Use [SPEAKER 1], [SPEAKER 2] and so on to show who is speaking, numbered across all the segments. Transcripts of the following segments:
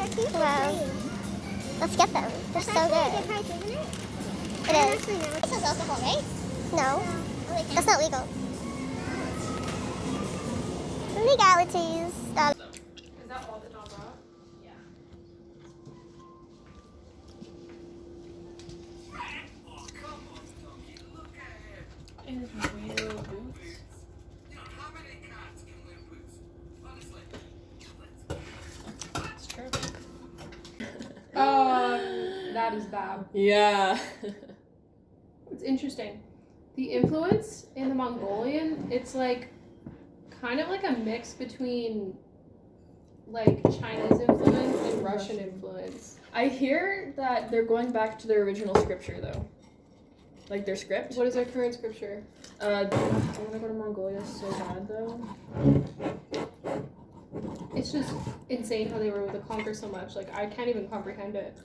[SPEAKER 1] Wow. Let's get them. They're so good. It is.
[SPEAKER 2] This is alcohol, right?
[SPEAKER 1] No, that's not legal. Legalities.
[SPEAKER 3] Is that all the John brought?
[SPEAKER 4] Yeah.
[SPEAKER 5] Oh, come on, Tommy. Look at him.
[SPEAKER 3] And real boots.
[SPEAKER 5] You know, how many cats can wear boots? Honestly.
[SPEAKER 3] It's true. That is bad.
[SPEAKER 4] Yeah.
[SPEAKER 3] It's interesting. The influence in the Mongolian, it's like kind of like a mix between like Chinese influence and Russian influence.
[SPEAKER 4] I hear that they're going back to their original scripture though. Like their script.
[SPEAKER 3] What is our current scripture?
[SPEAKER 4] I wanna go to Mongolia so bad though.
[SPEAKER 3] It's just insane how they were able to conquer so much. Like I can't even comprehend it.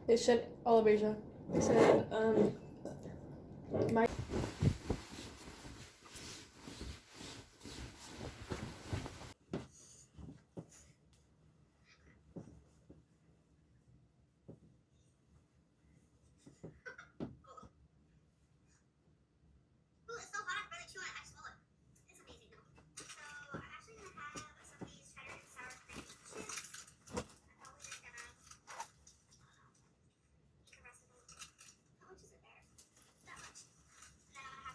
[SPEAKER 4] They said all of Asia. They said my
[SPEAKER 2] Ooh, it's so hot, I really chew on it. I swallow it. It's amazing though. So I'm actually gonna have some of these cheddar and sour cream chips. I'm probably just gonna eat the rest of them. How much is it there? That much. And then I'm gonna have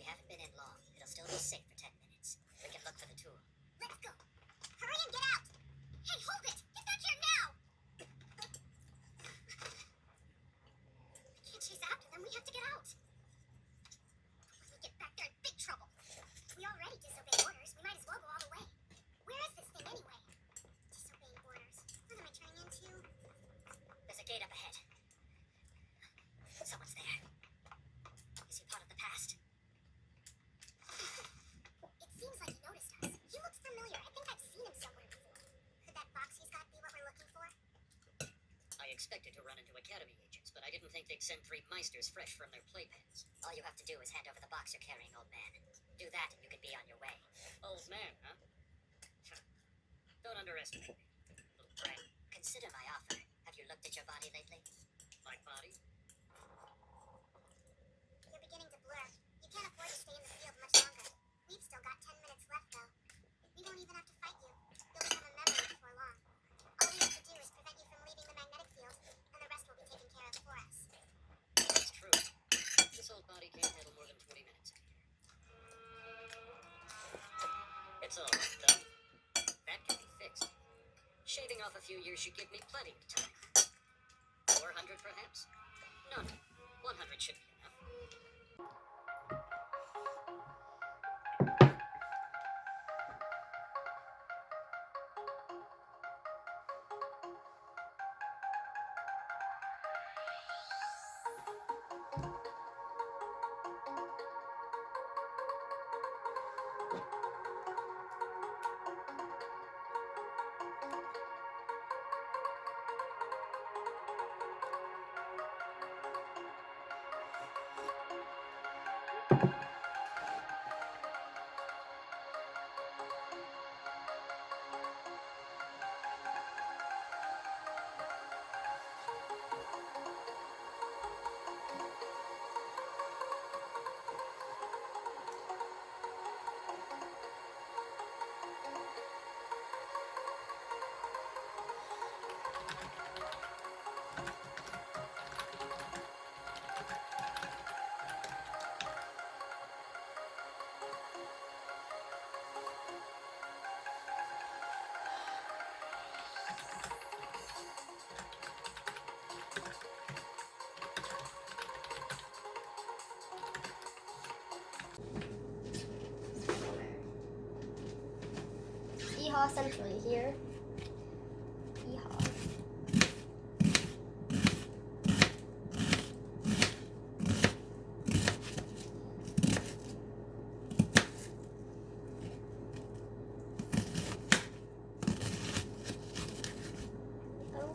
[SPEAKER 2] We haven't been in long. It'll still be safe for 10 minutes. We can look for the tool. Let's go. Hurry and get out. Hey, hold it. Get back here now. We can't chase after them. We have to get out. If we get back there in big trouble. We already disobeyed orders. We might as well go all the way. Where is this thing anyway? Disobeying orders. What am I turning into? There's a gate up ahead. Someone's there. Is he part of the past? It seems like he noticed us. He looks familiar. I think I've seen him somewhere before. Could that box he's got be what we're looking for?
[SPEAKER 6] I expected to run into Academy agents, but I didn't think they'd send 3 Meisters fresh from their playpens.
[SPEAKER 2] All you have to do is hand over the box you're carrying, old man. Do that and you can be on your way.
[SPEAKER 6] Old man, huh? Don't underestimate me, little brat.
[SPEAKER 2] Consider my offer. Have you looked at your body lately?
[SPEAKER 6] My body?
[SPEAKER 2] You're beginning to blur. You can't afford to stay in the field much longer. We've still got 10 minutes left, though. We won't even have to fight you. You'll become a memory before long. All we have to do is prevent you from leaving the magnetic field, and the rest will be taken care of for us.
[SPEAKER 6] That's true. This old body can't handle more than 20 minutes. It's all right, though. That can be fixed. Shaving off a few years should give me plenty of time. 400, perhaps? No, 100 should be enough.
[SPEAKER 1] Yeehaw Centrally here. Yeehaw. Oh.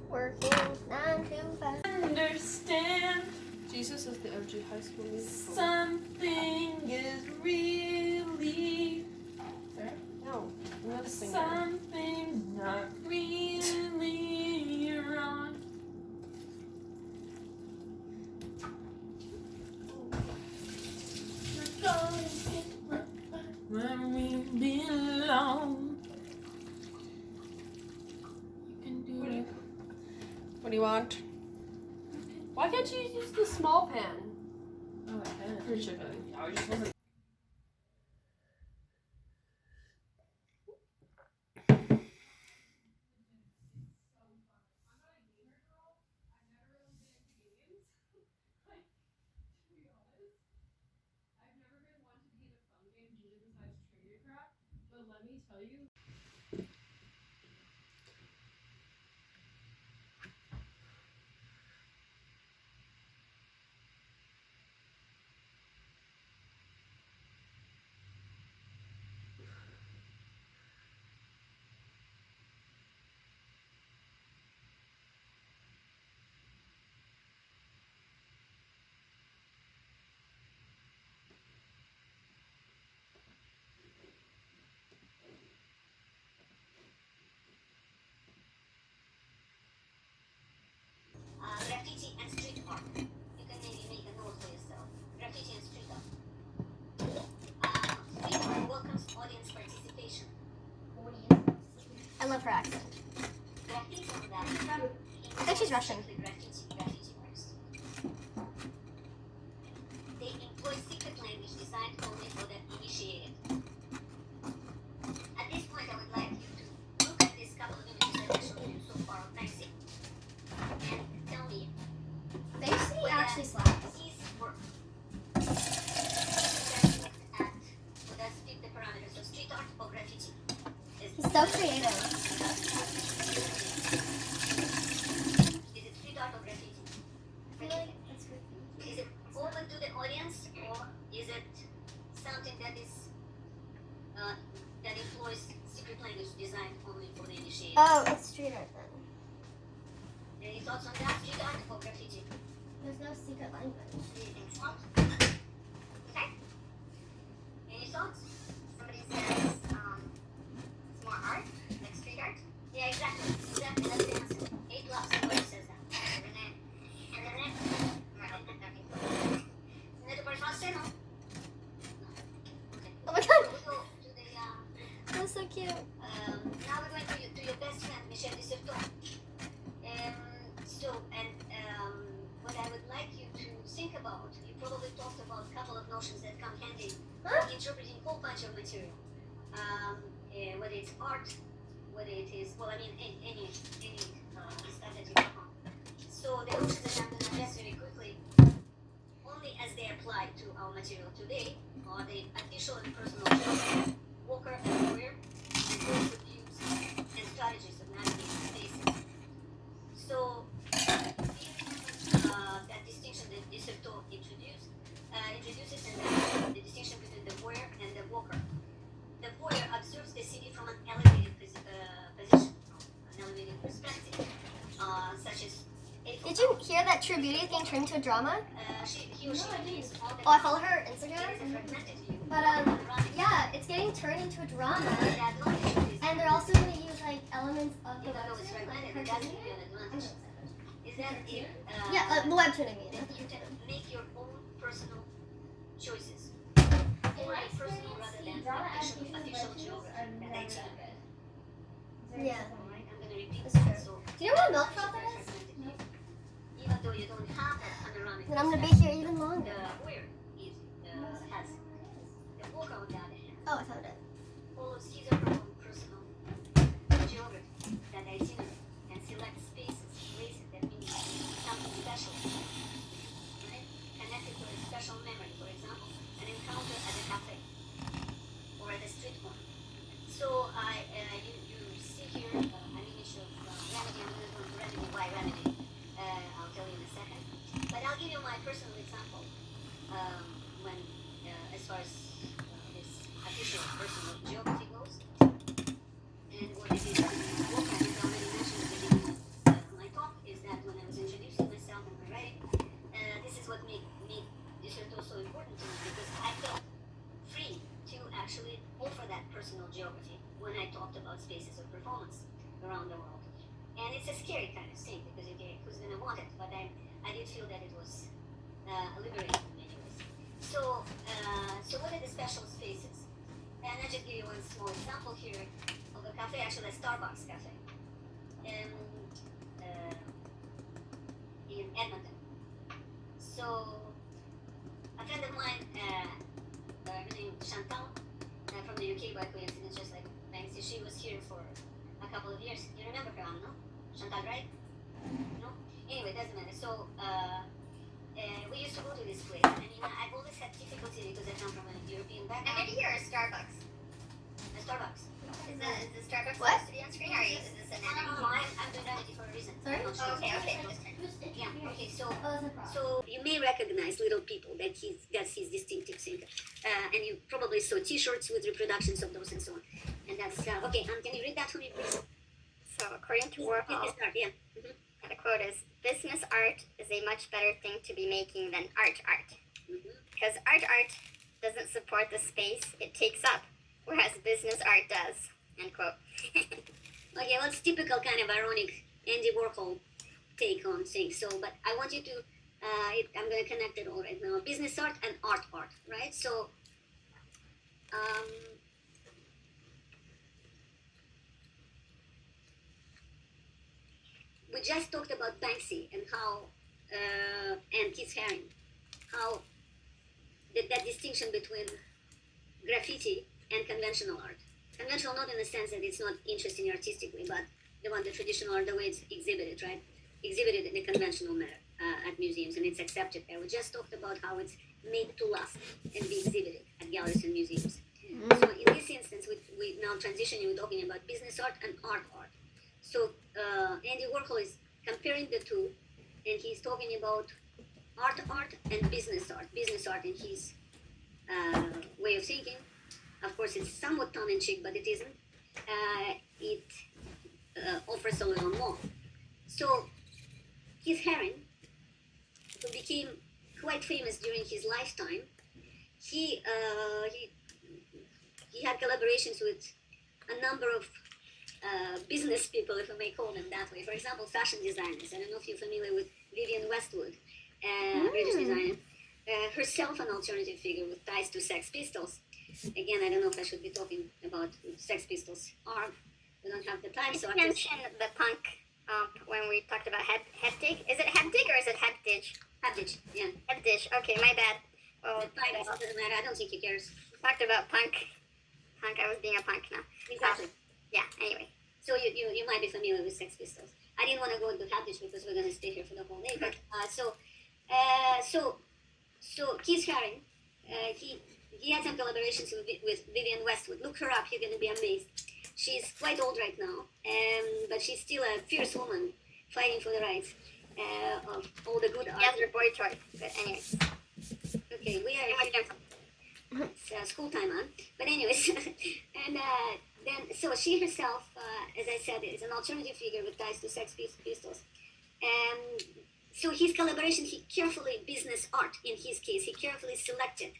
[SPEAKER 1] Working 9 to 5.
[SPEAKER 4] Understand. Jesus is the OG high school musical.
[SPEAKER 7] Something is really
[SPEAKER 4] No, I'm not a singer.
[SPEAKER 7] something's not really wrong. We're going to get right back when we belong. down. You can do it.
[SPEAKER 4] What do you want?
[SPEAKER 3] Why can't you use the small pan?
[SPEAKER 7] Oh, I can.
[SPEAKER 3] For chicken.
[SPEAKER 7] I just wasn't.
[SPEAKER 3] But let me tell you,
[SPEAKER 6] Graffiti and street art. You can maybe make a note for yourself. Graffiti and street art. Street art welcomes audience participation.
[SPEAKER 1] I love her accent.
[SPEAKER 6] Graffiti on that.
[SPEAKER 1] I think she's Russian.
[SPEAKER 6] Graffiti artists. They employ secret language designed only for the initiated. At this point, I would like you to look at this couple of images that I showed you so far of Banksy and tell me
[SPEAKER 1] Banksy
[SPEAKER 6] whether
[SPEAKER 1] actually slaps.
[SPEAKER 6] these work. Let's look at, let's pick the parameters of street art or graffiti.
[SPEAKER 1] He's so creative.
[SPEAKER 6] Is it street art or graffiti?
[SPEAKER 1] I feel like it's good.
[SPEAKER 6] Is it open to the audience or is it something that is that employs secret language designed only for the initiated?
[SPEAKER 1] Oh, it's street art then.
[SPEAKER 6] Any thoughts on that? Street art or graffiti?
[SPEAKER 1] There's no secret language.
[SPEAKER 6] Do you think so? Okay. Any thoughts? Somebody says it's more art, like street art. Yeah, exactly. Exactly. That's the answer. 8 blocks. Somebody says that. Internet. Net person? No. Okay.
[SPEAKER 1] Oh my god,
[SPEAKER 6] So we go to the
[SPEAKER 1] that's so cute.
[SPEAKER 6] now we're going to your best friend, Michel Dissertot. What I would like you to think about, you probably talked about a couple of notions that come handy
[SPEAKER 1] Huh?
[SPEAKER 6] in interpreting a whole bunch of material. Whether it's art, whether it is, well, I mean, any stuff that you come on. So the notions that I'm going to address very quickly, only as they apply to our material today, are the official and personal jobs, Walker and Warrior, and those of views and strategies of navigating spaces. So, that distinction that Dissertot introduces, and the distinction between the warrior and the walker. The warrior observes the city from an elevated position, an elevated perspective, such as Eiffel
[SPEAKER 1] Did you
[SPEAKER 6] Tower.
[SPEAKER 1] hear that True Beauty is getting turned into a drama?
[SPEAKER 6] He or she is on the
[SPEAKER 1] Oh, I follow her
[SPEAKER 6] It is a
[SPEAKER 1] Instagram.
[SPEAKER 6] fragmented view.
[SPEAKER 1] But yeah, it's getting turned into a drama.
[SPEAKER 6] The advantage of this,
[SPEAKER 1] And they're also going to use like elements of the
[SPEAKER 6] even though it's
[SPEAKER 1] webtoon, like
[SPEAKER 6] fragmented, it doesn't
[SPEAKER 1] cartooning
[SPEAKER 6] give you
[SPEAKER 1] it.
[SPEAKER 6] an advantage. Is that it?
[SPEAKER 1] Yeah, the webtoon I mean.
[SPEAKER 6] That you can make your own personal choices.
[SPEAKER 2] In my
[SPEAKER 6] Personal rather than
[SPEAKER 2] drama
[SPEAKER 6] official
[SPEAKER 2] adaptations
[SPEAKER 6] geography.
[SPEAKER 2] are
[SPEAKER 6] And
[SPEAKER 2] never
[SPEAKER 6] that's
[SPEAKER 2] that
[SPEAKER 6] it.
[SPEAKER 2] good.
[SPEAKER 1] Yeah.
[SPEAKER 6] Alright, I'm gonna repeat
[SPEAKER 1] That's
[SPEAKER 6] that.
[SPEAKER 1] true.
[SPEAKER 6] So,
[SPEAKER 1] Do you know what milk froth
[SPEAKER 6] very
[SPEAKER 1] is?
[SPEAKER 6] fragmented view. Even though you don't have that panoramic
[SPEAKER 1] Then I'm going to be
[SPEAKER 6] perspective,
[SPEAKER 1] here even longer.
[SPEAKER 6] the warrior is, has the walker on the other hand.
[SPEAKER 1] Oh, I found it.
[SPEAKER 6] Follows his or her own personal geography, that itinerary, and selects spaces, places that mean something special, right? Connected to a special memory, for example, an encounter at a cafe or at a street corner. So you see here an image of Remedy. I'm going to go into Remedy. Why Remedy? I'll tell you in a second. But I'll give you my personal example when, as far as this official personal geography goes. And what it is, what I had already mentioned at the beginning of my talk, is that when I was introducing myself and my writing, this is what made Dissertot so important to me, because I felt free to actually offer that personal geography when I talked about spaces of performance around the world. And it's a scary kind of thing, because who's going to want it? But I did feel that it was liberating in many ways. So what are the special spaces? And I'll just give you one small example here of a cafe, actually a Starbucks cafe, in, in Edmonton. So a friend of mine, her name Chantal, from the UK by coincidence, just like Banksy, she was here for a couple of years. You remember her, no? Chantal, right? No? Anyway, doesn't matter. So we used to go to this place, and I've always had difficulty because I come from a European
[SPEAKER 2] And
[SPEAKER 6] background.
[SPEAKER 2] maybe you're a Starbucks.
[SPEAKER 6] A Starbucks.
[SPEAKER 2] Is the Starbucks
[SPEAKER 1] What?
[SPEAKER 2] supposed to be on screen, or is this an
[SPEAKER 6] No,
[SPEAKER 2] enemy?
[SPEAKER 6] I'm doing that for a reason.
[SPEAKER 1] Sorry?
[SPEAKER 6] I'm not sure.
[SPEAKER 2] Okay, okay.
[SPEAKER 6] Yeah, okay, so you may recognize little people that's his distinctive thing. And you probably saw t-shirts with reproductions of those and so on. And that's, okay, can you read that for me, please?
[SPEAKER 2] So according to
[SPEAKER 6] Yes,
[SPEAKER 2] Warhol,
[SPEAKER 6] start, yeah. Mm-hmm.
[SPEAKER 2] the quote is, "Business art is a much better thing to be making than art.
[SPEAKER 6] Mm-hmm.
[SPEAKER 2] Because art doesn't support the space it takes up, whereas business art does." End quote.
[SPEAKER 6] Okay, well, it's typical kind of ironic Andy Warhol take on things. So, but I want you to, I'm going to connect it all right now. Business art and art, right? So, we just talked about Banksy and how, and Keith Haring, how that distinction between graffiti and conventional art. Conventional not in the sense that it's not interesting artistically, but the traditional art, the way it's exhibited, right? Exhibited in a conventional manner at museums, and it's accepted there. We just talked about how it's made to last and be exhibited at galleries and museums. So in this instance, we now transitioning, we're talking about business art and art. So Andy Warhol is comparing the two, and he's talking about art and business art. Business art in his way of thinking. Of course, it's somewhat tongue-in-cheek, but it isn't. It offers a little more. So Keith Haring, who became quite famous during his lifetime, he had collaborations with a number of business people, if I may call them that way. For example, fashion designers. I don't know if you're familiar with Vivienne Westwood, British designer. Herself an alternative figure with ties to Sex Pistols. Again, I don't know if I should be talking about who Sex Pistols are. We don't have the time, so I'm
[SPEAKER 2] You
[SPEAKER 6] just...
[SPEAKER 2] mentioned the punk when we talked about Heptig. Is it Heptig or is it Heptich?
[SPEAKER 6] Haptic, yeah.
[SPEAKER 2] Heptich. Okay, my bad. Oh,
[SPEAKER 6] The title doesn't matter. I don't think he cares.
[SPEAKER 2] talked about punk. I was being a punk now.
[SPEAKER 6] Exactly.
[SPEAKER 2] Yeah. Anyway.
[SPEAKER 6] So you might be familiar with Sex Pistols. I didn't want to go into Haptic because we're going to stay here for the whole day. But so Keith Haring, he had some collaborations with Vivienne Westwood. Look her up. You're going to be amazed. She's quite old right now, but she's still a fierce woman fighting for the rights of all the good art.
[SPEAKER 2] Yes, your boy toy. But anyways.
[SPEAKER 6] Okay, we are it's school time, huh? But anyways, and then so she herself, as I said, is an alternative figure with ties to Sex Pistols, and so his collaboration, he carefully business art in his case, he carefully selected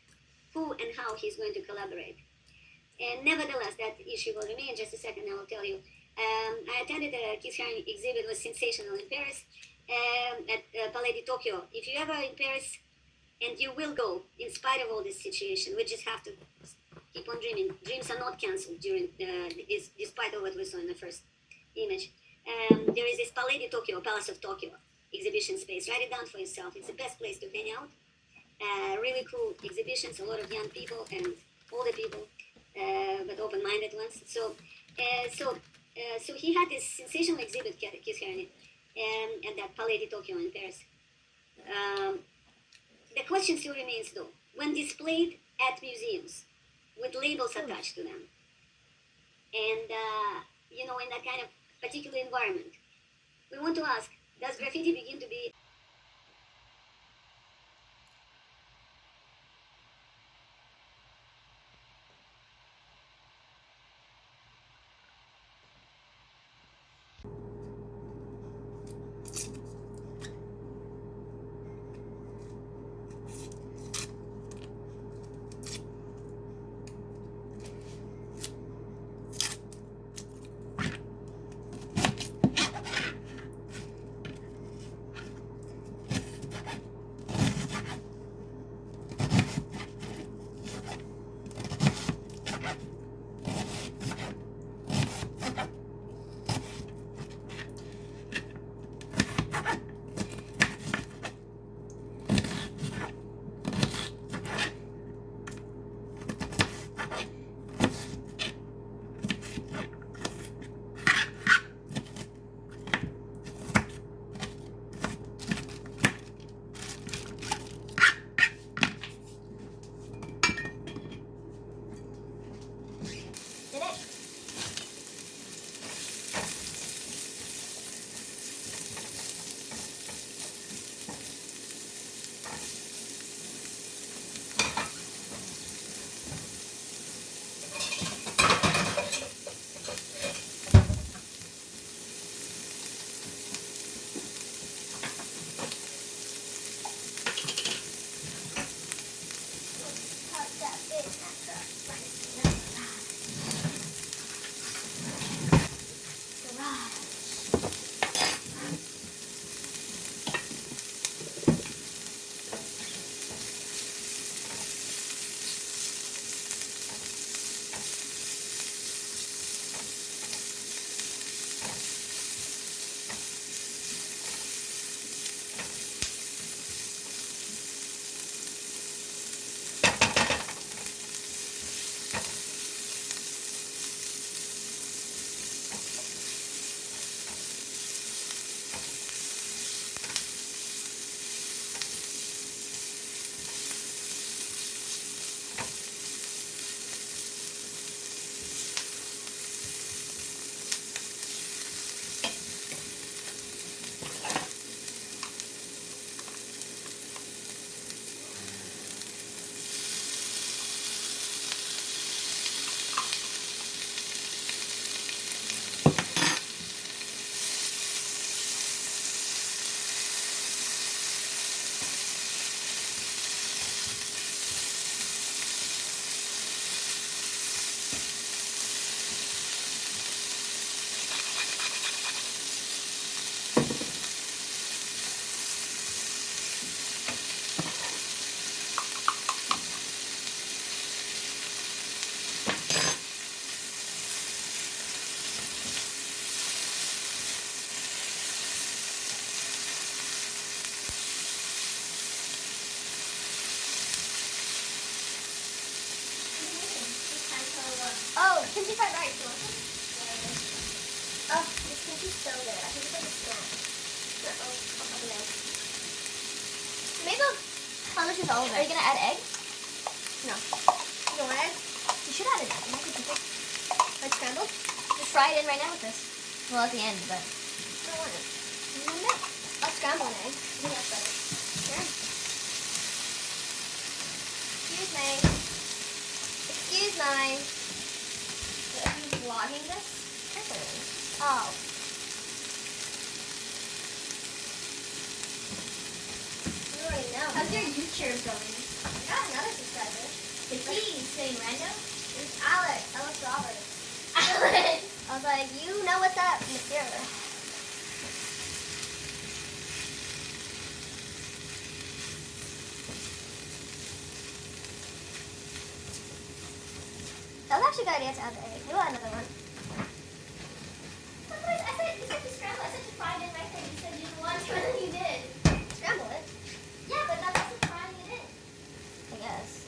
[SPEAKER 6] who and how he's going to collaborate. And nevertheless, that issue will remain. In just a second, I will tell you. I attended a Keith Haring exhibit, was sensational in Paris, at Palais de Tokyo. If you ever in Paris, and you will go, in spite of all this situation, we just have to keep on dreaming. Dreams are not cancelled during, despite of what we saw in the first image. There is this Palais de Tokyo, Palace of Tokyo, exhibition space. Write it down for yourself. It's the best place to hang out. Really cool exhibitions, a lot of young people and older people, but open-minded ones. So he had this sensational exhibit, Keith Haring, at that Palais de Tokyo in Paris. The question still remains, though, when displayed at museums with labels attached to them, and in that kind of particular environment, we want to ask: does graffiti begin to be
[SPEAKER 1] fried rice. You want some? Oh, this kimchi's so good. I think it's like a snack. I'll pop an egg. Maybe how much is all of it? Are you gonna add egg? No. You don't want egg? You should add an egg. It might be perfect. Like scrambled? Just fry it in right now with this. Well, at the end, but I don't want it. You want it? I'll scramble an egg. I think that's better. Sure. Excuse me. Excuse me. Are you vlogging this? Definitely. Oh. I already know. How's your YouTube going? I got another subscriber. The key saying random. It's Alex. Alex Roberts. Alex. I was like, you know what's up, Monsieur. That was actually a good idea to add the egg. We'll add another one. I said, you said to scramble. I said to fry it in right there. You said you didn't want to, and then you did. Scramble it? Yeah, but that's also frying it in. I guess.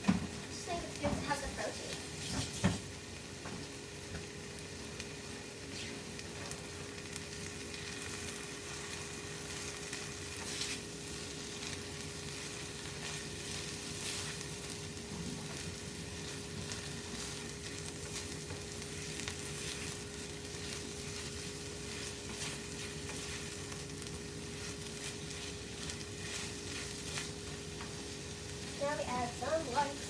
[SPEAKER 1] I just think it's good to have the protein. Now we add some rice.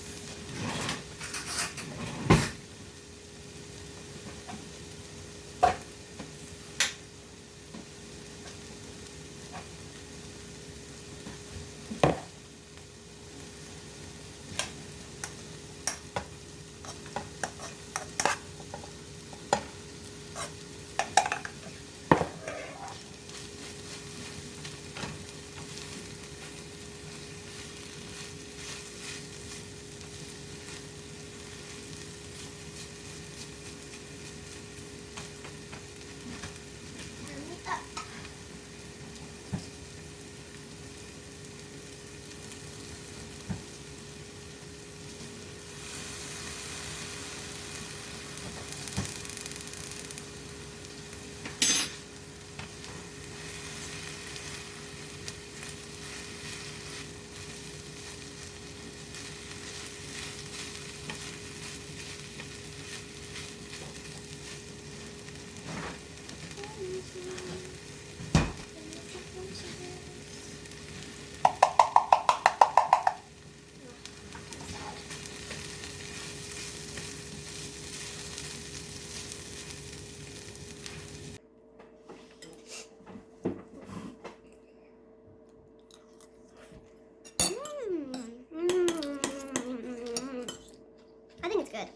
[SPEAKER 1] I think it's good.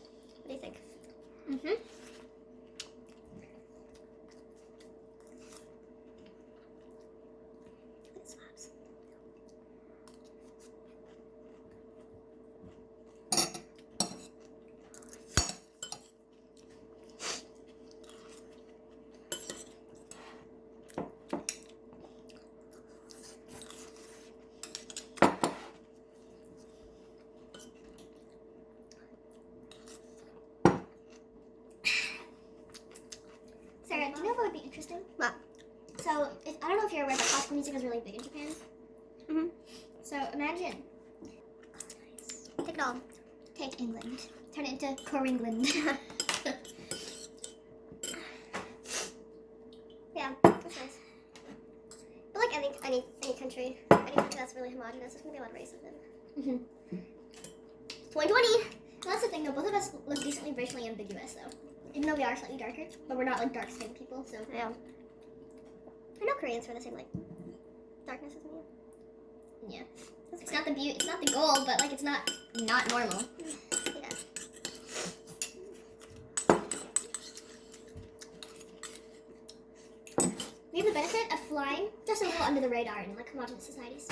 [SPEAKER 1] What do you think? Mm-hmm. It slaps. Sarah, do you know what would be interesting? What? So, I don't know if you're aware, but classical music is really big in Japan. Mm-hmm. So, imagine. Take it all. Take England. Turn it into Core-England. Yeah, that's nice. But like any country that's really homogenous, there's gonna be a lot of racism. Mm-hmm. 2020! Well, that's the thing though, both of us look decently racially ambiguous though. Even though we are slightly darker, but we're not like dark skinned people, so yeah. I know Koreans are the same like darkness as me. Yeah. It's not the it's not the goal, but like it's not normal. Yeah. We have the benefit of flying just a little under the radar in like homogenous societies.